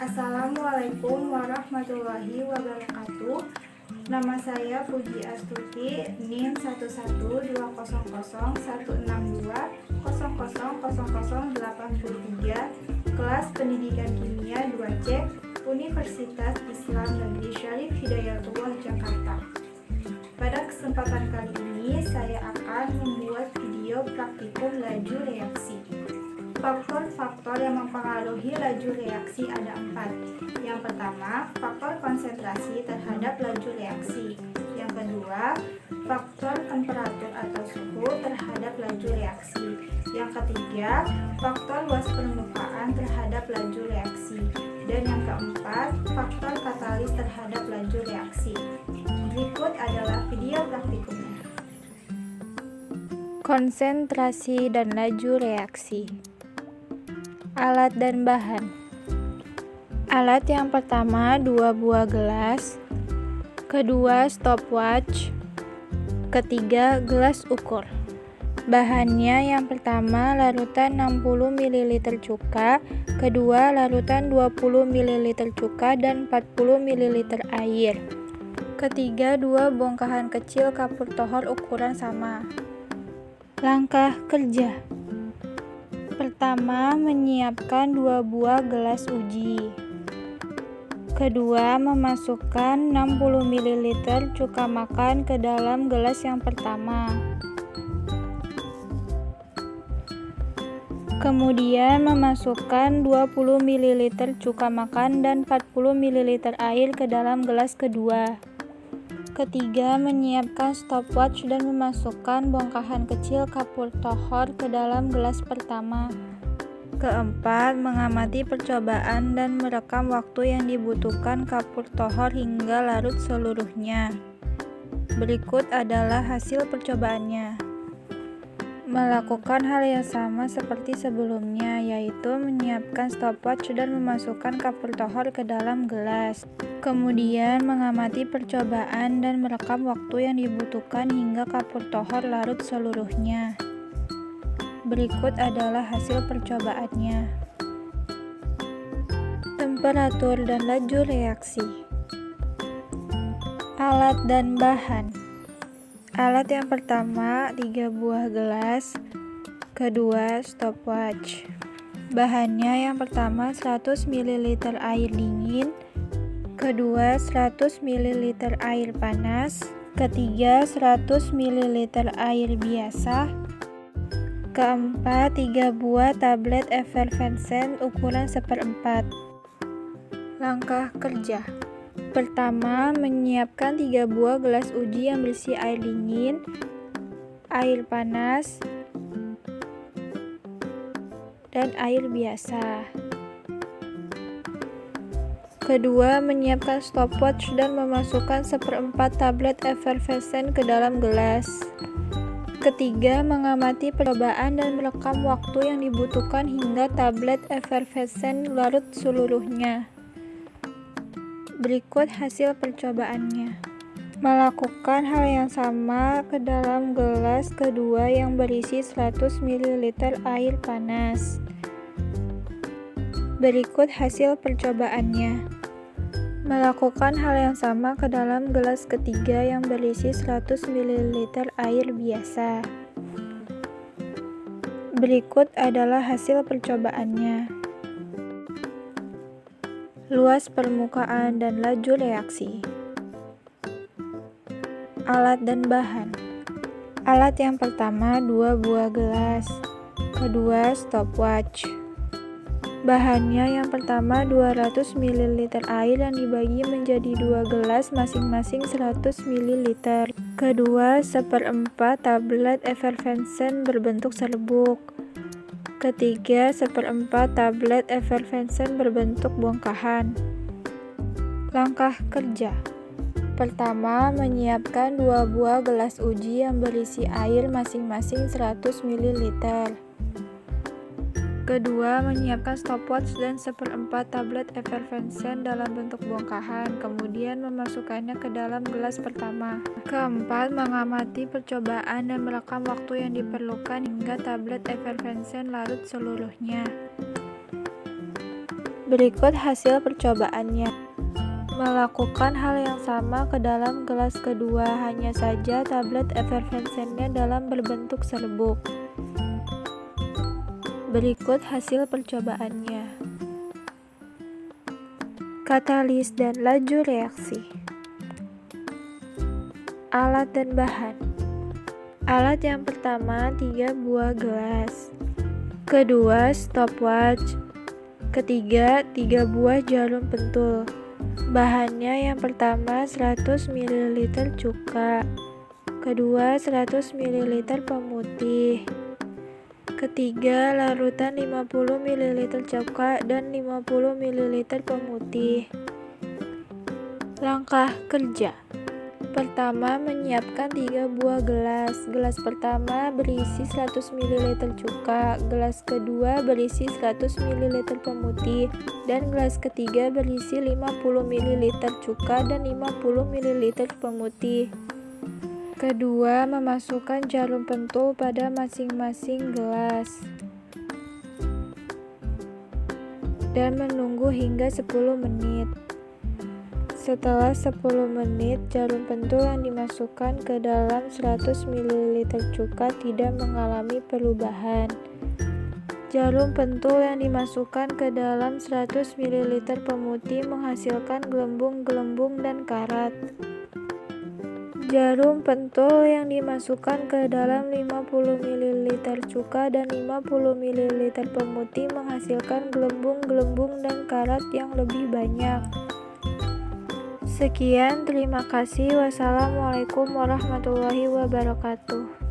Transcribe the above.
Assalamualaikum warahmatullahi wabarakatuh. Nama saya Puji Astuti, NIM 111210162000083, kelas Pendidikan Kimia 2C, Universitas Islam Negeri Syarif Hidayatullah Jakarta. Pada kesempatan kali ini saya akan membuat video praktikum laju reaksi. Faktor-faktor yang mempengaruhi laju reaksi ada 4. Yang pertama, faktor konsentrasi terhadap laju reaksi. Yang kedua, faktor temperatur atau suhu terhadap laju reaksi. Yang ketiga, faktor luas permukaan terhadap laju reaksi. Dan yang keempat, faktor katalis terhadap laju reaksi. Berikut adalah video praktikumnya. Konsentrasi dan laju reaksi. Alat dan bahan. Alat yang pertama 2 buah gelas, kedua stopwatch, ketiga gelas ukur. Bahannya yang pertama larutan 60 ml cuka, kedua larutan 20 ml cuka dan 40 ml air. Ketiga 2 bongkahan kecil kapur tohor ukuran sama. Langkah kerja. Pertama, menyiapkan 2 buah gelas uji. Kedua, memasukkan 60 ml cuka makan ke dalam gelas yang pertama. Kemudian, memasukkan 20 ml cuka makan dan 40 ml air ke dalam gelas kedua. Ketiga, menyiapkan stopwatch dan memasukkan bongkahan kecil kapur tohor ke dalam gelas pertama. Keempat, mengamati percobaan dan merekam waktu yang dibutuhkan kapur tohor hingga larut seluruhnya. Berikut adalah hasil percobaannya. Melakukan hal yang sama seperti sebelumnya, yaitu menyiapkan stopwatch dan memasukkan kapur tohor ke dalam gelas. Kemudian mengamati percobaan dan merekam waktu yang dibutuhkan hingga kapur tohor larut seluruhnya. Berikut adalah hasil percobaannya. Temperatur dan laju reaksi. Alat dan bahan. Alat yang pertama 3 buah gelas, kedua stopwatch. Bahannya yang pertama 100 ml air dingin, kedua 100 ml air panas, ketiga 100 ml air biasa, keempat 3 buah tablet efervescent ukuran 1/4. Langkah kerja. Pertama, menyiapkan 3 buah gelas uji yang berisi air dingin, air panas, dan air biasa. Kedua, menyiapkan stopwatch dan memasukkan 1/4 tablet efervescent ke dalam gelas. Ketiga, mengamati percobaan dan merekam waktu yang dibutuhkan hingga tablet efervescent larut seluruhnya. Berikut hasil percobaannya. Melakukan hal yang sama ke dalam gelas kedua yang berisi 100 ml air panas. Berikut hasil percobaannya. Melakukan hal yang sama ke dalam gelas ketiga yang berisi 100 ml air biasa. Berikut adalah hasil percobaannya. Luas permukaan dan laju reaksi. Alat dan bahan. Alat yang pertama 2 buah gelas, kedua stopwatch. Bahannya yang pertama 200 ml air yang dibagi menjadi 2 gelas masing-masing 100 ml. Kedua 1/4 tablet efervescent berbentuk serbuk. Ketiga 1/4 tablet efervescent berbentuk bongkahan. Langkah kerja. Pertama, menyiapkan 2 buah gelas uji yang berisi air masing-masing 100 ml. Kedua, menyiapkan stopwatch dan 1/4 tablet efervescent dalam bentuk bongkahan, kemudian memasukkannya ke dalam gelas pertama. Keempat, mengamati percobaan dan merekam waktu yang diperlukan hingga tablet efervescent larut seluruhnya. Berikut hasil percobaannya. Melakukan hal yang sama ke dalam gelas kedua, hanya saja tablet efervensennya dalam berbentuk serbuk. Berikut hasil percobaannya. Katalis dan laju reaksi. Alat dan bahan. Alat yang pertama 3 buah gelas. Kedua stopwatch. Ketiga 3 buah jarum pentul. Bahannya yang pertama 100 ml cuka. Kedua 100 ml pemutih. Ketiga larutan 50 ml cuka dan 50 ml pemutih. Langkah kerja. Pertama, menyiapkan 3 buah gelas. Gelas pertama berisi 100 ml cuka, gelas kedua berisi 100 ml pemutih, dan gelas ketiga berisi 50 ml cuka dan 50 ml pemutih. Kedua, memasukkan jarum pentul pada masing-masing gelas dan menunggu hingga 10 menit. Setelah 10 menit, jarum pentul yang dimasukkan ke dalam 100 ml cuka tidak mengalami perubahan. Jarum pentul yang dimasukkan ke dalam 100 ml pemutih menghasilkan gelembung-gelembung dan karat. Jarum pentul yang dimasukkan ke dalam 50 ml cuka dan 50 ml pemutih menghasilkan gelembung-gelembung dan karat yang lebih banyak. Sekian, terima kasih. Wassalamualaikum warahmatullahi wabarakatuh.